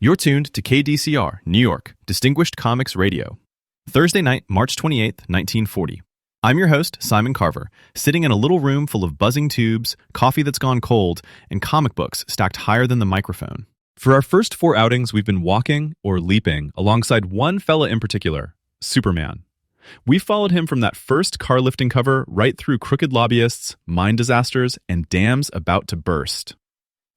You're tuned to KDCR New York, Distinguished Comics Radio. Thursday night, March 28th, 1940. I'm your host, Simon Carver, sitting in a little room full of buzzing tubes, coffee that's gone cold, and comic books stacked higher than the microphone. For our first 4 outings, we've been walking, or leaping, alongside one fella in particular, Superman. We followed him from that first car-lifting cover right through crooked lobbyists, mine disasters, and dams about to burst.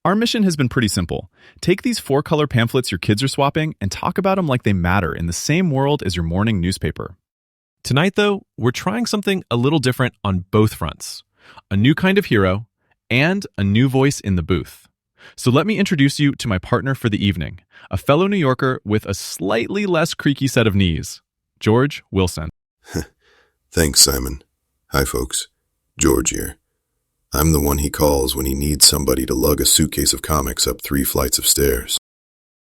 Our mission has been pretty simple. Take these 4-color pamphlets your kids are swapping and talk about them like they matter in the same world as your morning newspaper. Tonight, though, we're trying something a little different on both fronts. A new kind of hero and a new voice in the booth. So let me introduce you to my partner for the evening, a fellow New Yorker with a slightly less creaky set of knees, George Wilson. Thanks, Simon. Hi, folks. George here. I'm the one he calls when he needs somebody to lug a suitcase of comics up 3 flights of stairs.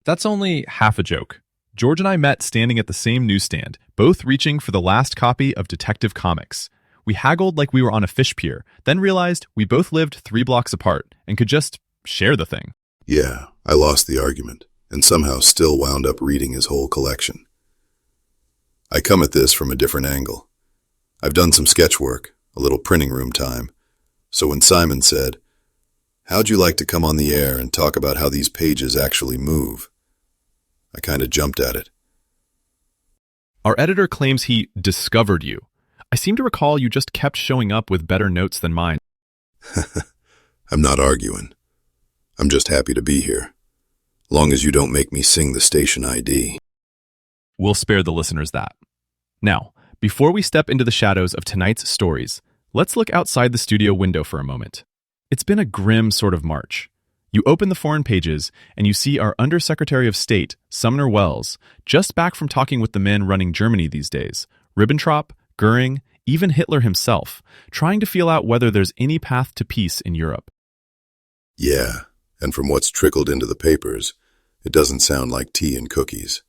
That's only half a joke. George and I met standing at the same newsstand, both reaching for the last copy of Detective Comics. We haggled like we were on a fish pier, then realized we both lived 3 blocks apart and could just share the thing. Yeah, I lost the argument, and somehow still wound up reading his whole collection. I come at this from a different angle. I've done some sketch work, a little printing room time. So when Simon said, "How'd you like to come on the air and talk about how these pages actually move?" I kind of jumped at it. Our editor claims he discovered you. I seem to recall you just kept showing up with better notes than mine. I'm not arguing. I'm just happy to be here. Long as you don't make me sing the station ID. We'll spare the listeners that. Now, before we step into the shadows of tonight's stories, let's look outside the studio window for a moment. It's been a grim sort of March. You open the foreign pages, and you see our Undersecretary of State, Sumner Welles, just back from talking with the men running Germany these days, Ribbentrop, Goering, even Hitler himself, trying to feel out whether there's any path to peace in Europe. Yeah, and from what's trickled into the papers, it doesn't sound like tea and cookies.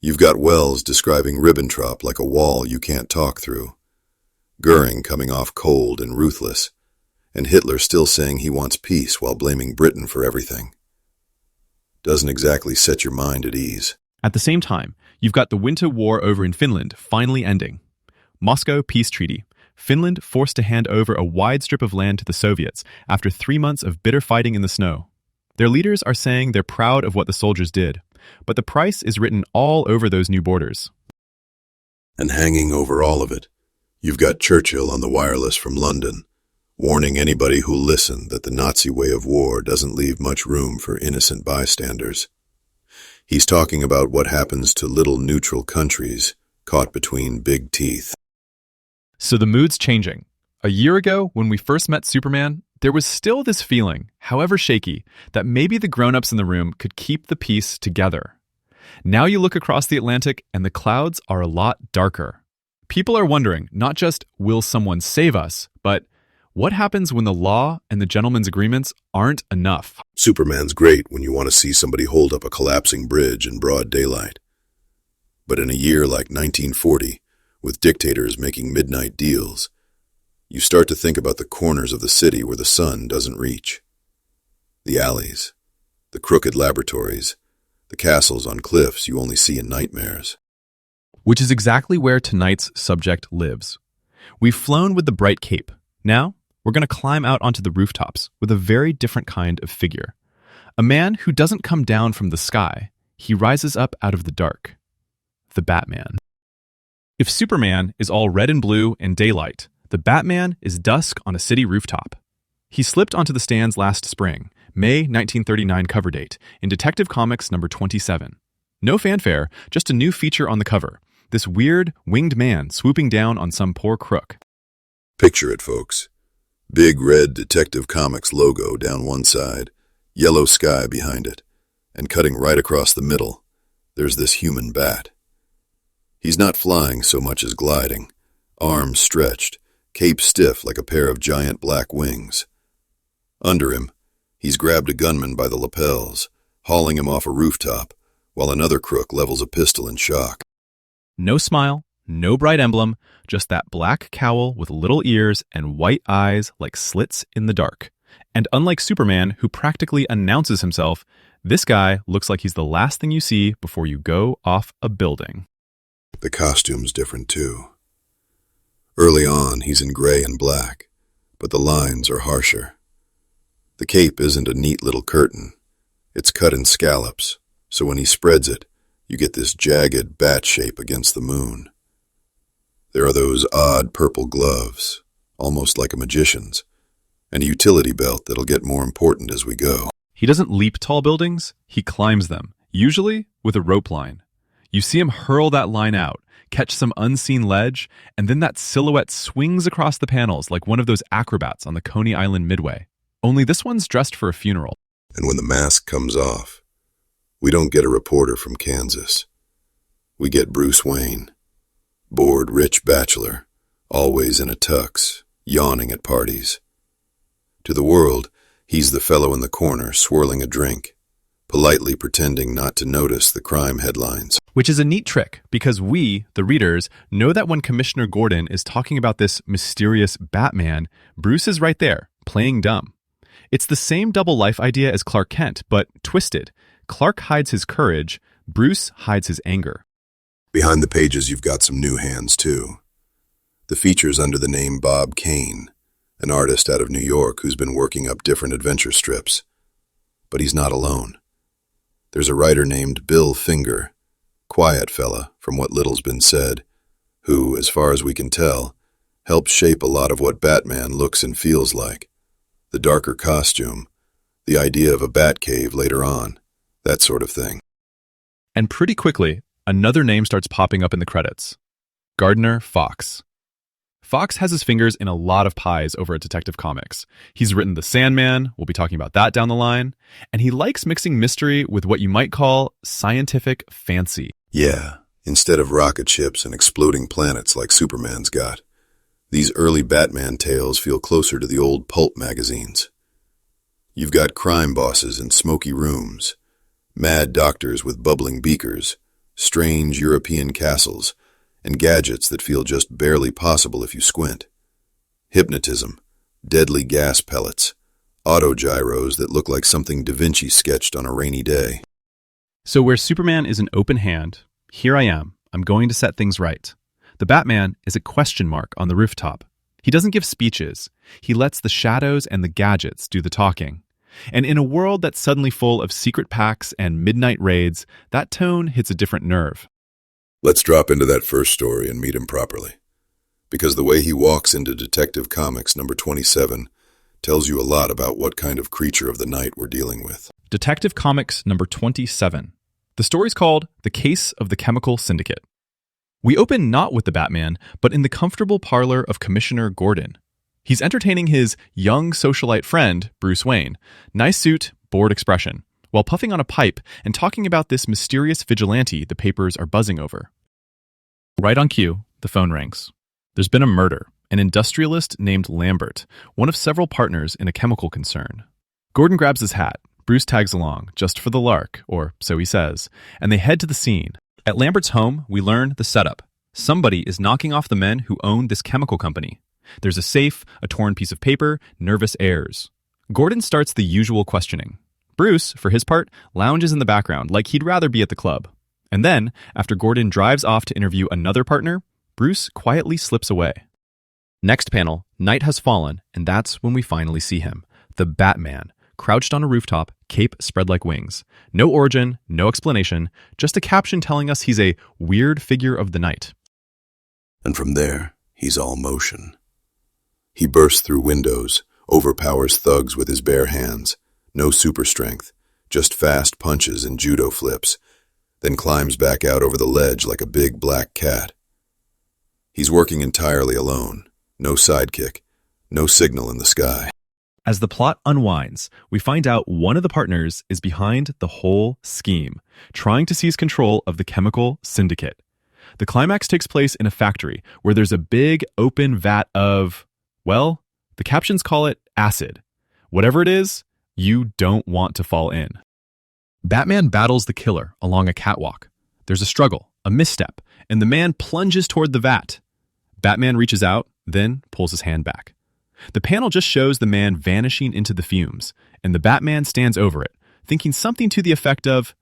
You've got Welles describing Ribbentrop like a wall you can't talk through, Goering coming off cold and ruthless, and Hitler still saying he wants peace while blaming Britain for everything. Doesn't exactly set your mind at ease. At the same time, you've got the winter war over in Finland finally ending. Moscow Peace Treaty. Finland forced to hand over a wide strip of land to the Soviets after 3 months of bitter fighting in the snow. Their leaders are saying they're proud of what the soldiers did, but the price is written all over those new borders. And hanging over all of it, you've got Churchill on the wireless from London, warning anybody who'll listen that the Nazi way of war doesn't leave much room for innocent bystanders. He's talking about what happens to little neutral countries caught between big teeth. So the mood's changing. A year ago, when we first met Superman, there was still this feeling, however shaky, that maybe the grown-ups in the room could keep the peace together. Now you look across the Atlantic and the clouds are a lot darker. People are wondering, not just, will someone save us, but what happens when the law and the gentleman's agreements aren't enough? Superman's great when you want to see somebody hold up a collapsing bridge in broad daylight. But in a year like 1940, with dictators making midnight deals, you start to think about the corners of the city where the sun doesn't reach. The alleys, the crooked laboratories, the castles on cliffs you only see in nightmares. Which is exactly where tonight's subject lives. We've flown with the bright cape. Now, we're going to climb out onto the rooftops with a very different kind of figure. A man who doesn't come down from the sky. He rises up out of the dark. The Batman. If Superman is all red and blue and daylight, the Batman is dusk on a city rooftop. He slipped onto the stands last spring, May 1939 cover date, in Detective Comics number 27. No fanfare, just a new feature on the cover. This weird, winged man swooping down on some poor crook. Picture it, folks. Big red Detective Comics logo down one side, yellow sky behind it, and cutting right across the middle, there's this human bat. He's not flying so much as gliding, arms stretched, cape stiff like a pair of giant black wings. Under him, he's grabbed a gunman by the lapels, hauling him off a rooftop, while another crook levels a pistol in shock. No smile, no bright emblem, just that black cowl with little ears and white eyes like slits in the dark. And unlike Superman, who practically announces himself, This guy looks like he's the last thing you see before you go off a building. The costume's different too. Early on, he's in gray and black, but the lines are harsher. The cape isn't a neat little curtain. It's cut in scallops, so when he spreads it, you get this jagged bat shape against the moon. There are those odd purple gloves, almost like a magician's, and a utility belt that'll get more important as we go. He doesn't leap tall buildings, he climbs them, usually with a rope line. You see him hurl that line out, catch some unseen ledge, and then that silhouette swings across the panels like one of those acrobats on the Coney Island Midway. Only this one's dressed for a funeral. And when the mask comes off, we don't get a reporter from Kansas. We get Bruce Wayne, bored rich bachelor, always in a tux, yawning at parties. To the world, he's the fellow in the corner swirling a drink, politely pretending not to notice the crime headlines. Which is a neat trick, because we, the readers, know that when Commissioner Gordon is talking about this mysterious Batman, Bruce is right there, playing dumb. It's the same double life idea as Clark Kent, but twisted. Clark hides his courage, Bruce hides his anger. Behind the pages, you've got some new hands, too. The feature's under the name Bob Kane, an artist out of New York who's been working up different adventure strips. But he's not alone. There's a writer named Bill Finger, quiet fella from what little's been said, who, as far as we can tell, helped shape a lot of what Batman looks and feels like. The darker costume, the idea of a bat cave later on, that sort of thing. And pretty quickly, another name starts popping up in the credits. Gardner Fox. Fox has his fingers in a lot of pies over at Detective Comics. He's written The Sandman, we'll be talking about that down the line, and he likes mixing mystery with what you might call scientific fancy. Yeah, instead of rocket ships and exploding planets like Superman's got, these early Batman tales feel closer to the old pulp magazines. You've got crime bosses in smoky rooms, mad doctors with bubbling beakers, strange European castles, and gadgets that feel just barely possible if you squint. Hypnotism, deadly gas pellets, autogyros that look like something Da Vinci sketched on a rainy day. So where Superman is an open hand, here I am, I'm going to set things right. The Batman is a question mark on the rooftop. He doesn't give speeches. He lets the shadows and the gadgets do the talking. And in a world that's suddenly full of secret packs and midnight raids, that tone hits a different nerve. Let's drop into that first story and meet him properly. Because the way he walks into Detective Comics number 27 tells you a lot about what kind of creature of the night we're dealing with. Detective Comics number 27. The story's called The Case of the Chemical Syndicate. We open not with the Batman, but in the comfortable parlor of Commissioner Gordon. He's entertaining his young socialite friend, Bruce Wayne. Nice suit, bored expression, while puffing on a pipe and talking about this mysterious vigilante the papers are buzzing over. Right on cue, the phone rings. There's been a murder, an industrialist named Lambert, one of several partners in a chemical concern. Gordon grabs his hat. Bruce tags along, just for the lark, or so he says, and they head to the scene. At Lambert's home, we learn the setup. Somebody is knocking off the men who own this chemical company. There's a safe, a torn piece of paper, nervous airs. Gordon starts the usual questioning. Bruce, for his part, lounges in the background like he'd rather be at the club. And then, after Gordon drives off to interview another partner, Bruce quietly slips away. Next panel, night has fallen, and that's when we finally see him, the Batman, crouched on a rooftop, cape spread like wings. No origin, no explanation, just a caption telling us he's a weird figure of the night. And from there, he's all motion. He bursts through windows, overpowers thugs with his bare hands, no super strength, just fast punches and judo flips, then climbs back out over the ledge like a big black cat. He's working entirely alone, no sidekick, no signal in the sky. As the plot unwinds, we find out one of the partners is behind the whole scheme, trying to seize control of the Chemical Syndicate. The climax takes place in a factory where there's a big open vat of, well, the captions call it acid. Whatever it is, you don't want to fall in. Batman battles the killer along a catwalk. There's a struggle, a misstep, and the man plunges toward the vat. Batman reaches out, then pulls his hand back. The panel just shows the man vanishing into the fumes, and the Batman stands over it, thinking something to the effect of,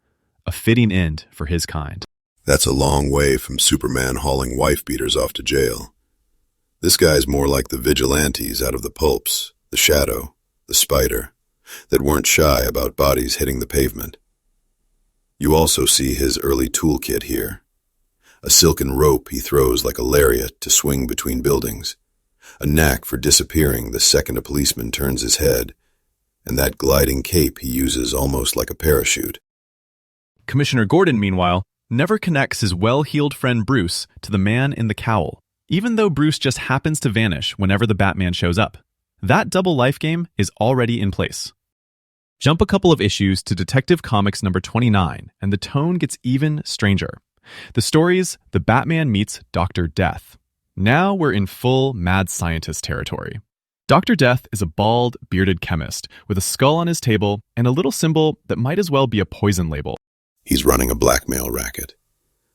a fitting end for his kind. That's a long way from Superman hauling wife-beaters off to jail. This guy's more like the vigilantes out of the pulps, the Shadow, the Spider, that weren't shy about bodies hitting the pavement. You also see his early toolkit here. A silken rope he throws like a lariat to swing between buildings, a knack for disappearing the second a policeman turns his head, and that gliding cape he uses almost like a parachute. Commissioner Gordon, meanwhile, never connects his well-heeled friend Bruce to the man in the cowl, even though Bruce just happens to vanish whenever the Batman shows up. That double life game is already in place. Jump a couple of issues to Detective Comics number 29, and the tone gets even stranger. The story's The Batman Meets Dr. Death. Now we're in full mad scientist territory. Dr. Death is a bald, bearded chemist with a skull on his table and a little symbol that might as well be a poison label. He's running a blackmail racket.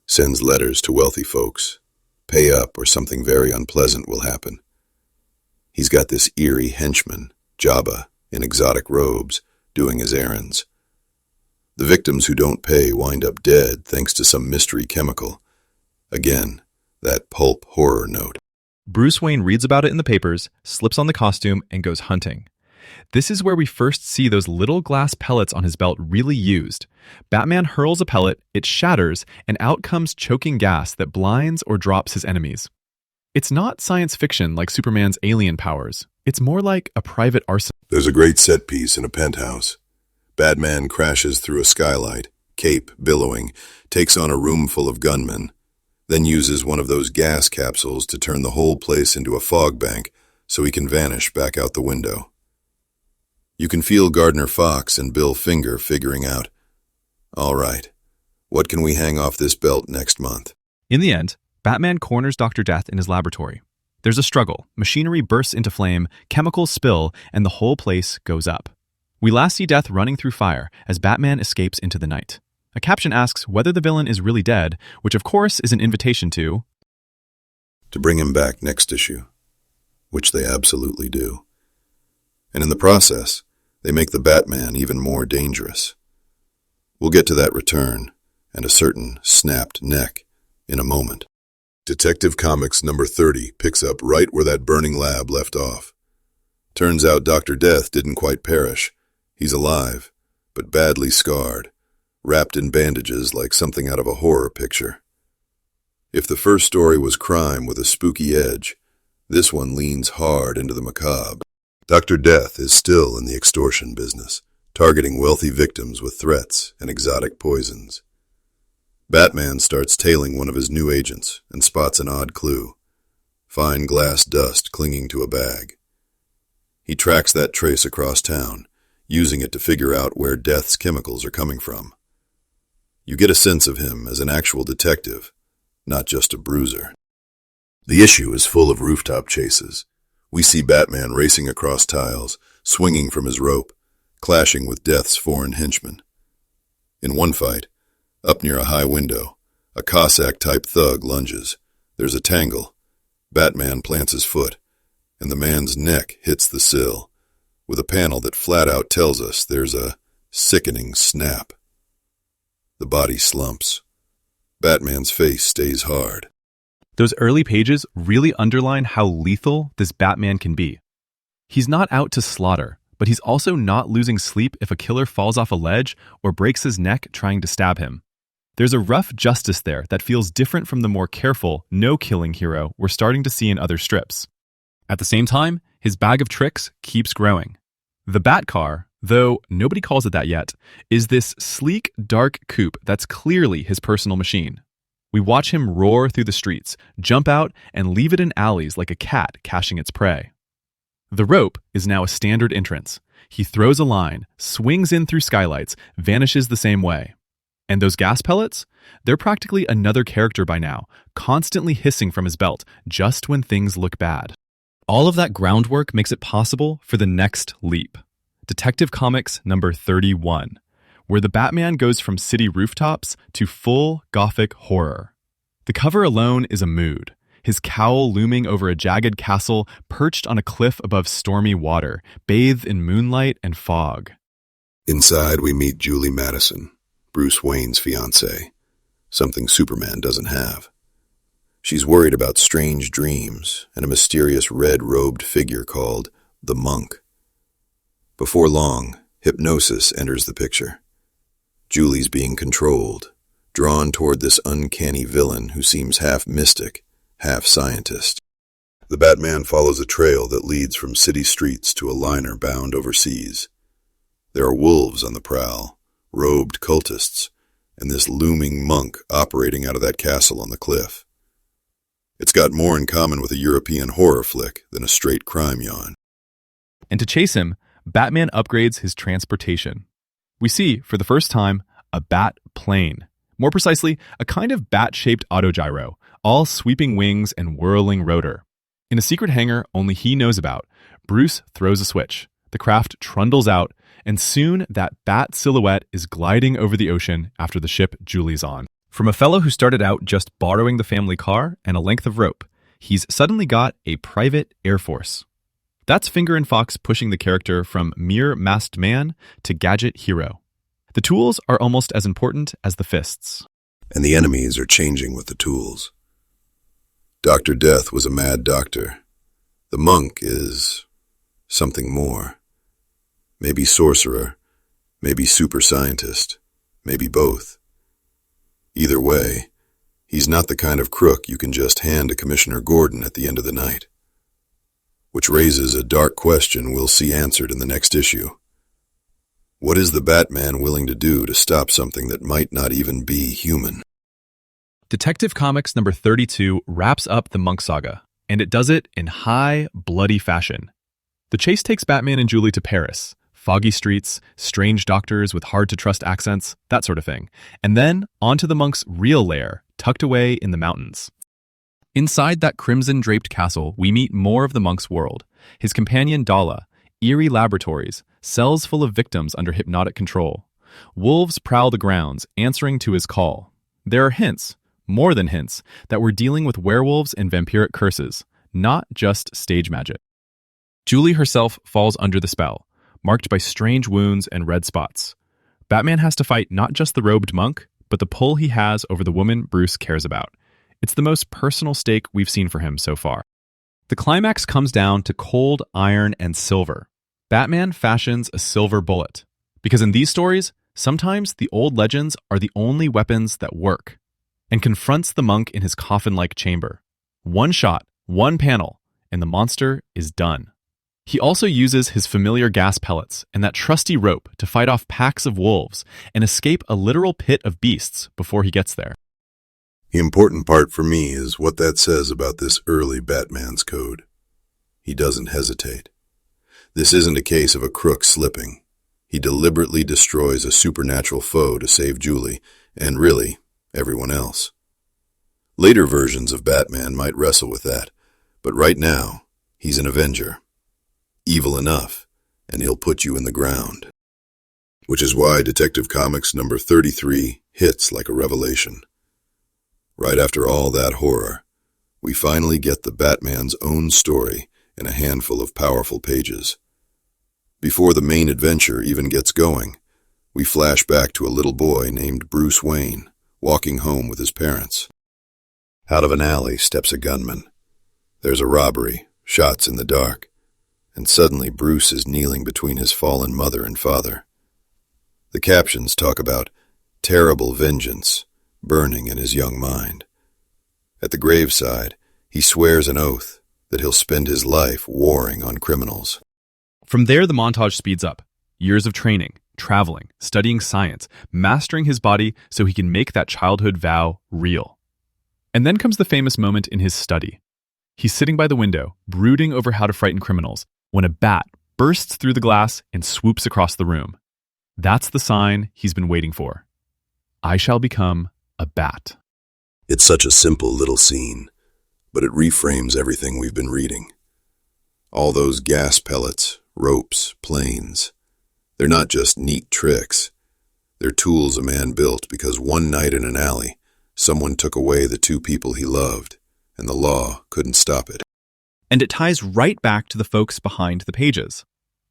Sends letters to wealthy folks. Pay up or something very unpleasant will happen. He's got this eerie henchman, Jabba, in exotic robes, doing his errands. The victims who don't pay wind up dead thanks to some mystery chemical. Again, that pulp horror note. Bruce Wayne reads about it in the papers, slips on the costume, and goes hunting. This is where we first see those little glass pellets on his belt really used. Batman hurls a pellet, it shatters, and out comes choking gas that blinds or drops his enemies. It's not science fiction like Superman's alien powers. It's more like a private arsenal. There's a great set piece in a penthouse. Batman crashes through a skylight, cape billowing, takes on a room full of gunmen, then uses one of those gas capsules to turn the whole place into a fog bank so he can vanish back out the window. You can feel Gardner Fox and Bill Finger figuring out, all right, what can we hang off this belt next month? In the end, Batman corners Dr. Death in his laboratory. There's a struggle, machinery bursts into flame, chemicals spill, and the whole place goes up. We last see Death running through fire as Batman escapes into the night. A caption asks whether the villain is really dead, which of course is an invitation to bring him back next issue, which they absolutely do. And in the process, they make the Batman even more dangerous. We'll get to that return and a certain snapped neck in a moment. Detective Comics number 30 picks up right where that burning lab left off. Turns out Dr. Death didn't quite perish. He's alive, but badly scarred, wrapped in bandages like something out of a horror picture. If the first story was crime with a spooky edge, this one leans hard into the macabre. Dr. Death is still in the extortion business, targeting wealthy victims with threats and exotic poisons. Batman starts tailing one of his new agents and spots an odd clue: fine glass dust clinging to a bag. He tracks that trace across town, using it to figure out where Death's chemicals are coming from. You get a sense of him as an actual detective, not just a bruiser. The issue is full of rooftop chases. We see Batman racing across tiles, swinging from his rope, clashing with Death's foreign henchmen. In one fight, up near a high window, a Cossack-type thug lunges. There's a tangle. Batman plants his foot, and the man's neck hits the sill, with a panel that flat out tells us there's a sickening snap. The body slumps. Batman's face stays hard. Those early pages really underline how lethal this Batman can be. He's not out to slaughter, but he's also not losing sleep if a killer falls off a ledge or breaks his neck trying to stab him. There's a rough justice there that feels different from the more careful, no-killing hero we're starting to see in other strips. At the same time, his bag of tricks keeps growing. The Batcar, though nobody calls it that yet, is this sleek, dark coupe that's clearly his personal machine. We watch him roar through the streets, jump out, and leave it in alleys like a cat caching its prey. The rope is now a standard entrance. He throws a line, swings in through skylights, vanishes the same way. And those gas pellets? They're practically another character by now, constantly hissing from his belt just when things look bad. All of that groundwork makes it possible for the next leap. Detective Comics number 31, where the Batman goes from city rooftops to full gothic horror. The cover alone is a mood. His cowl looming over a jagged castle perched on a cliff above stormy water, bathed in moonlight and fog. Inside, we meet Julie Madison, Bruce Wayne's fiancée, something Superman doesn't have. She's worried about strange dreams and a mysterious red-robed figure called the Monk. Before long, hypnosis enters the picture. Julie's being controlled, drawn toward this uncanny villain who seems half mystic, half scientist. The Batman follows a trail that leads from city streets to a liner bound overseas. There are wolves on the prowl, robed cultists, and this looming monk operating out of that castle on the cliff. It's got more in common with a European horror flick than a straight crime yarn. And to chase him, Batman upgrades his transportation. We see, for the first time, a bat plane. More precisely, a kind of bat-shaped autogyro, all sweeping wings and whirling rotor. In a secret hangar only he knows about, Bruce throws a switch. The craft trundles out, and soon that bat silhouette is gliding over the ocean after the ship Julie's on. From a fellow who started out just borrowing the family car and a length of rope, he's suddenly got a private air force. That's Finger and Fox pushing the character from mere masked man to gadget hero. The tools are almost as important as the fists. And the enemies are changing with the tools. Dr. Death was a mad doctor. The Monk is something more. Maybe sorcerer, maybe super scientist, maybe both. Either way, he's not the kind of crook you can just hand to Commissioner Gordon at the end of the night. Which raises a dark question we'll see answered in the next issue. What is the Batman willing to do to stop something that might not even be human? Detective Comics number 32 wraps up the Monk saga, and it does it in high, bloody fashion. The chase takes Batman and Julie to Paris. Foggy streets, strange doctors with hard-to-trust accents, that sort of thing. And then onto the Monk's real lair, tucked away in the mountains. Inside that crimson-draped castle, we meet more of the Monk's world. His companion Dala, eerie laboratories, cells full of victims under hypnotic control. Wolves prowl the grounds, answering to his call. There are hints, more than hints, that we're dealing with werewolves and vampiric curses, not just stage magic. Julie herself falls under the spell, marked by strange wounds and red spots. Batman has to fight not just the robed monk, but the pull he has over the woman Bruce cares about. It's the most personal stake we've seen for him so far. The climax comes down to cold iron and silver. Batman fashions a silver bullet. Because in these stories, sometimes the old legends are the only weapons that work. And confronts the monk in his coffin-like chamber. One shot, one panel, and the monster is done. He also uses his familiar gas pellets and that trusty rope to fight off packs of wolves and escape a literal pit of beasts before he gets there. The important part for me is what that says about this early Batman's code. He doesn't hesitate. This isn't a case of a crook slipping. He deliberately destroys a supernatural foe to save Julie, and really, everyone else. Later versions of Batman might wrestle with that, but right now, he's an Avenger. Evil enough, and he'll put you in the ground. Which is why Detective Comics number 33 hits like a revelation. Right after all that horror, we finally get the Batman's own story in a handful of powerful pages. Before the main adventure even gets going, we flash back to a little boy named Bruce Wayne, walking home with his parents. Out of an alley steps a gunman. There's a robbery, shots in the dark. And suddenly Bruce is kneeling between his fallen mother and father. The captions talk about terrible vengeance burning in his young mind. At the graveside, he swears an oath that he'll spend his life warring on criminals. From there, the montage speeds up. Years of training, traveling, studying science, mastering his body so he can make that childhood vow real. And then comes the famous moment in his study. He's sitting by the window, brooding over how to frighten criminals, when a bat bursts through the glass and swoops across the room. That's the sign he's been waiting for. I shall become a bat. It's such a simple little scene, but it reframes everything we've been reading. All those gas pellets, ropes, planes, they're not just neat tricks. They're tools a man built because one night in an alley, someone took away the two people he loved, and the law couldn't stop it. And it ties right back to the folks behind the pages.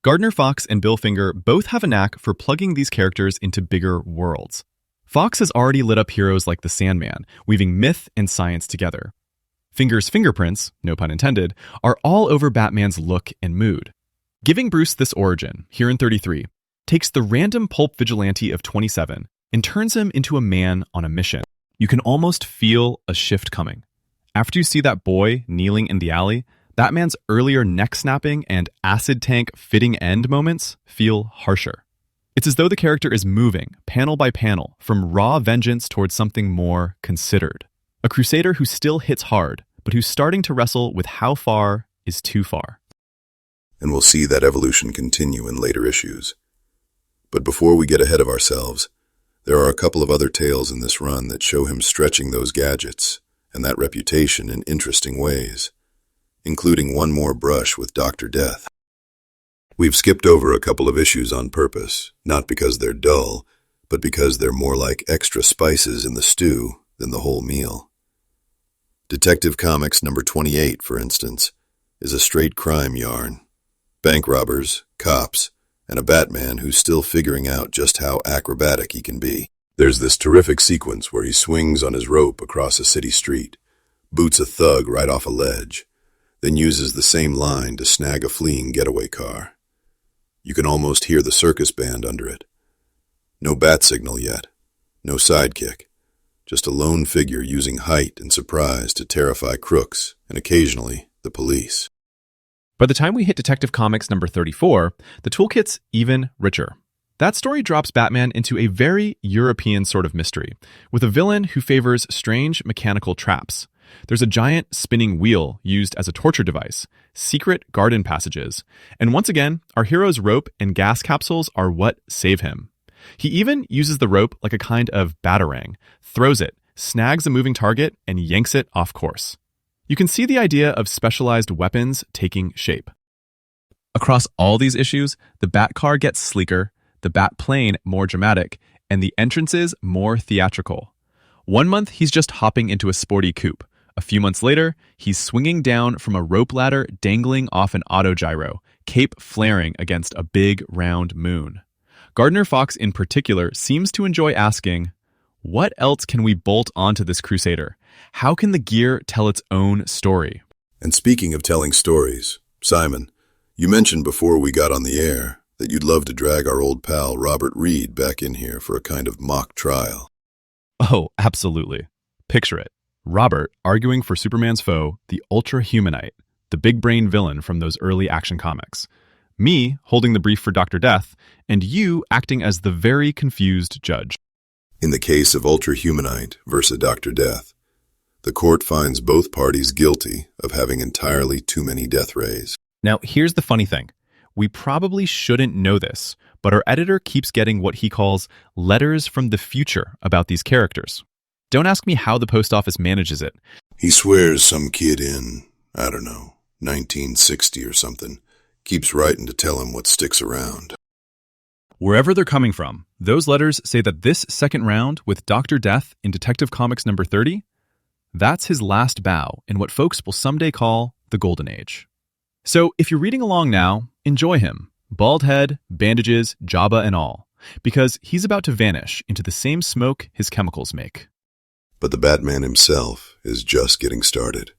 Gardner Fox and Bill Finger both have a knack for plugging these characters into bigger worlds. Fox has already lit up heroes like the Sandman, weaving myth and science together. Finger's fingerprints, no pun intended, are all over Batman's look and mood. Giving Bruce this origin, here in 33, takes the random pulp vigilante of 27 and turns him into a man on a mission. You can almost feel a shift coming. After you see that boy kneeling in the alley, Batman's earlier neck-snapping and acid tank fitting end moments feel harsher. It's as though the character is moving, panel by panel, from raw vengeance towards something more considered. A crusader who still hits hard, but who's starting to wrestle with how far is too far. And we'll see that evolution continue in later issues. But before we get ahead of ourselves, there are a couple of other tales in this run that show him stretching those gadgets and that reputation in interesting ways, including one more brush with Dr. Death. We've skipped over a couple of issues on purpose, not because they're dull, but because they're more like extra spices in the stew than the whole meal. Detective Comics number 28, for instance, is a straight crime yarn. Bank robbers, cops, and a Batman who's still figuring out just how acrobatic he can be. There's this terrific sequence where he swings on his rope across a city street, boots a thug right off a ledge, then uses the same line to snag a fleeing getaway car. You can almost hear the circus band under it. No bat signal yet, no sidekick, just a lone figure using height and surprise to terrify crooks and occasionally the police. By the time we hit Detective Comics number 34, the toolkit's even richer. That story drops Batman into a very European sort of mystery, with a villain who favors strange mechanical traps. There's a giant spinning wheel used as a torture device, secret garden passages, and once again, our hero's rope and gas capsules are what save him. He even uses the rope like a kind of batarang, throws it, snags a moving target, and yanks it off course. You can see the idea of specialized weapons taking shape. Across all these issues, the Batcar gets sleeker, the Batplane more dramatic, and the entrances more theatrical. 1 month, he's just hopping into a sporty coupe. A few months later, he's swinging down from a rope ladder dangling off an autogyro, cape flaring against a big round moon. Gardner Fox in particular seems to enjoy asking, what else can we bolt onto this crusader? How can the gear tell its own story? And speaking of telling stories, Simon, you mentioned before we got on the air that you'd love to drag our old pal Robert Reed back in here for a kind of mock trial. Oh, absolutely. Picture it. Robert arguing for Superman's foe, the Ultra-Humanite, the big-brain villain from those early Action Comics. Me holding the brief for Dr. Death, and you acting as the very confused judge. In the case of Ultra-Humanite versus Dr. Death, the court finds both parties guilty of having entirely too many death rays. Now, here's the funny thing. We probably shouldn't know this, but our editor keeps getting what he calls letters from the future about these characters. Don't ask me how the post office manages it. He swears some kid in, 1960 or something, keeps writing to tell him what sticks around. Wherever they're coming from, those letters say that this second round with Dr. Death in Detective Comics number 30, that's his last bow in what folks will someday call the Golden Age. So if you're reading along now, enjoy him. Bald head, bandages, Jabba and all. Because he's about to vanish into the same smoke his chemicals make. But the Batman himself is just getting started.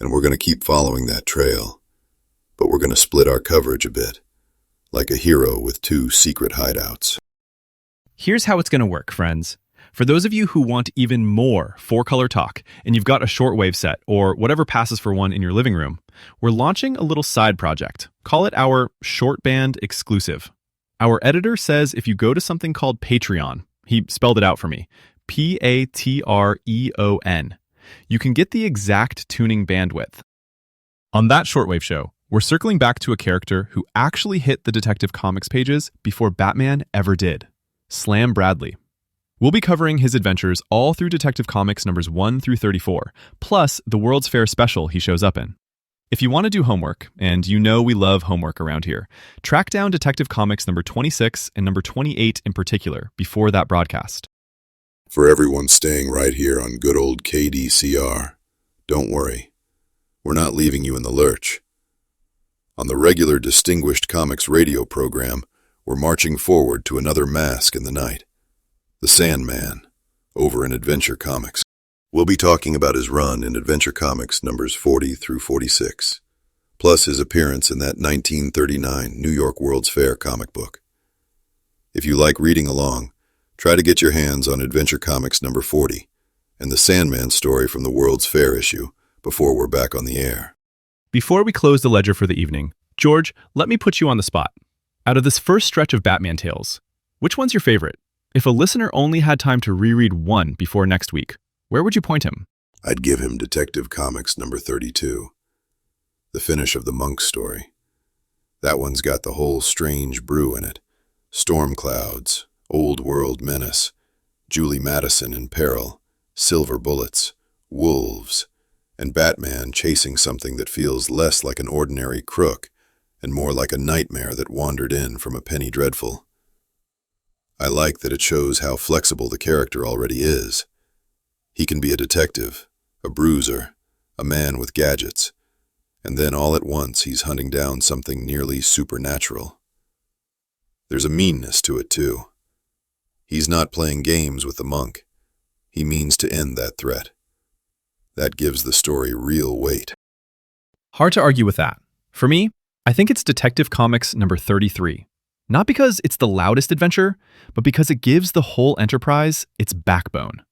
And we're going to keep following that trail. But we're going to split our coverage a bit, like a hero with 2 secret hideouts. Here's how it's going to work, friends. For those of you who want even more 4-color talk, and you've got a shortwave set, or whatever passes for one in your living room, we're launching a little side project. Call it our short band exclusive. Our editor says if you go to something called Patreon, he spelled it out for me, Patreon, you can get the exact tuning bandwidth. On that shortwave show, we're circling back to a character who actually hit the Detective Comics pages before Batman ever did, Slam Bradley. We'll be covering his adventures all through Detective Comics numbers 1 through 34, plus the World's Fair special he shows up in. If you want to do homework, and you know we love homework around here, track down Detective Comics number 26 and number 28 in particular before that broadcast. For everyone staying right here on good old KDCR, don't worry. We're not leaving you in the lurch. On the regular Distinguished Comics radio program, we're marching forward to another mask in the night. The Sandman, over in Adventure Comics. We'll be talking about his run in Adventure Comics numbers 40 through 46, plus his appearance in that 1939 New York World's Fair comic book. If you like reading along, try to get your hands on Adventure Comics number 40 and the Sandman story from the World's Fair issue before we're back on the air. Before we close the ledger for the evening, George, let me put you on the spot. Out of this first stretch of Batman tales, which one's your favorite? If a listener only had time to reread one before next week, where would you point him? I'd give him Detective Comics number 32, the finish of the Monk story. That one's got the whole strange brew in it. Storm clouds, old world menace, Julie Madison in peril, silver bullets, wolves, and Batman chasing something that feels less like an ordinary crook and more like a nightmare that wandered in from a penny dreadful. I like that it shows how flexible the character already is. He can be a detective, a bruiser, a man with gadgets, and then all at once he's hunting down something nearly supernatural. There's a meanness to it, too. He's not playing games with the monk. He means to end that threat. That gives the story real weight. Hard to argue with that. For me, I think it's Detective Comics number 33. Not because it's the loudest adventure, but because it gives the whole enterprise its backbone.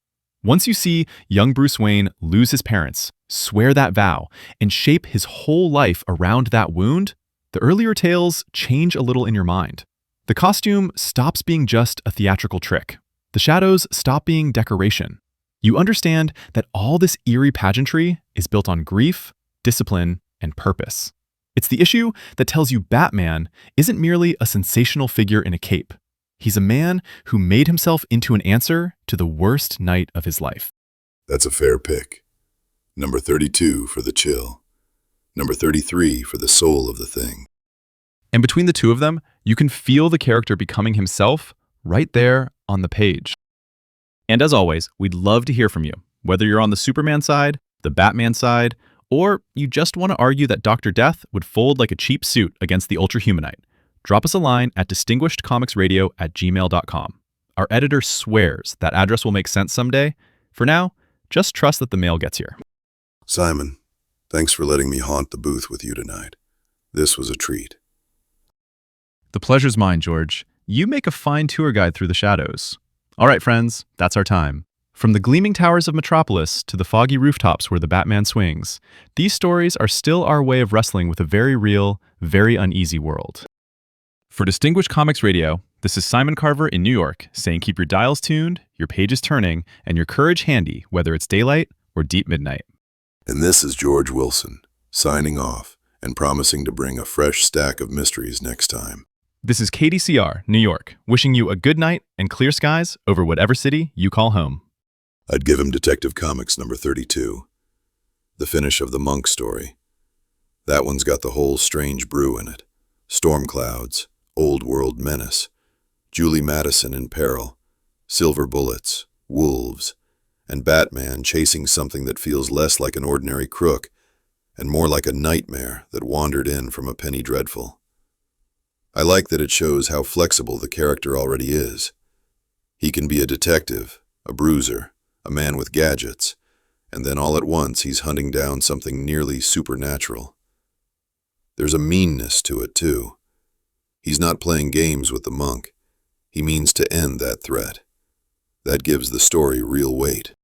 Once you see young Bruce Wayne lose his parents, swear that vow, and shape his whole life around that wound, the earlier tales change a little in your mind. The costume stops being just a theatrical trick. The shadows stop being decoration. You understand that all this eerie pageantry is built on grief, discipline, and purpose. It's the issue that tells you Batman isn't merely a sensational figure in a cape. He's a man who made himself into an answer to the worst night of his life. That's a fair pick. Number 32 for the chill. Number 33 for the soul of the thing. And between the two of them, you can feel the character becoming himself right there on the page. And as always, we'd love to hear from you, whether you're on the Superman side, the Batman side, or you just want to argue that Dr. Death would fold like a cheap suit against the Ultrahumanite. Drop us a line at distinguishedcomicsradio@gmail.com. Our editor swears that address will make sense someday. For now, just trust that the mail gets here. Simon, thanks for letting me haunt the booth with you tonight. This was a treat. The pleasure's mine, George. You make a fine tour guide through the shadows. All right, friends, that's our time. From the gleaming towers of Metropolis to the foggy rooftops where the Batman swings, these stories are still our way of wrestling with a very real, very uneasy world. For Distinguished Comics Radio, this is Simon Carver in New York, saying keep your dials tuned, your pages turning, and your courage handy, whether it's daylight or deep midnight. And this is George Wilson, signing off and promising to bring a fresh stack of mysteries next time. This is KDCR New York, wishing you a good night and clear skies over whatever city you call home. I'd give him Detective Comics number 32, the finish of the Monk story. That one's got the whole strange brew in it. Storm clouds, old world menace, Julie Madison in peril, silver bullets, wolves, and Batman chasing something that feels less like an ordinary crook and more like a nightmare that wandered in from a penny dreadful. I like that it shows how flexible the character already is. He can be a detective, a bruiser, a man with gadgets, and then all at once he's hunting down something nearly supernatural. There's a meanness to it, too. He's not playing games with the monk. He means to end that threat. That gives the story real weight.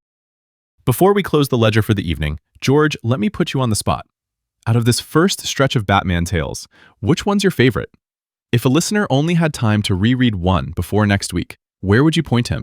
Before we close the ledger for the evening, George, let me put you on the spot. Out of this first stretch of Batman tales, which one's your favorite? If a listener only had time to reread one before next week, where would you point him?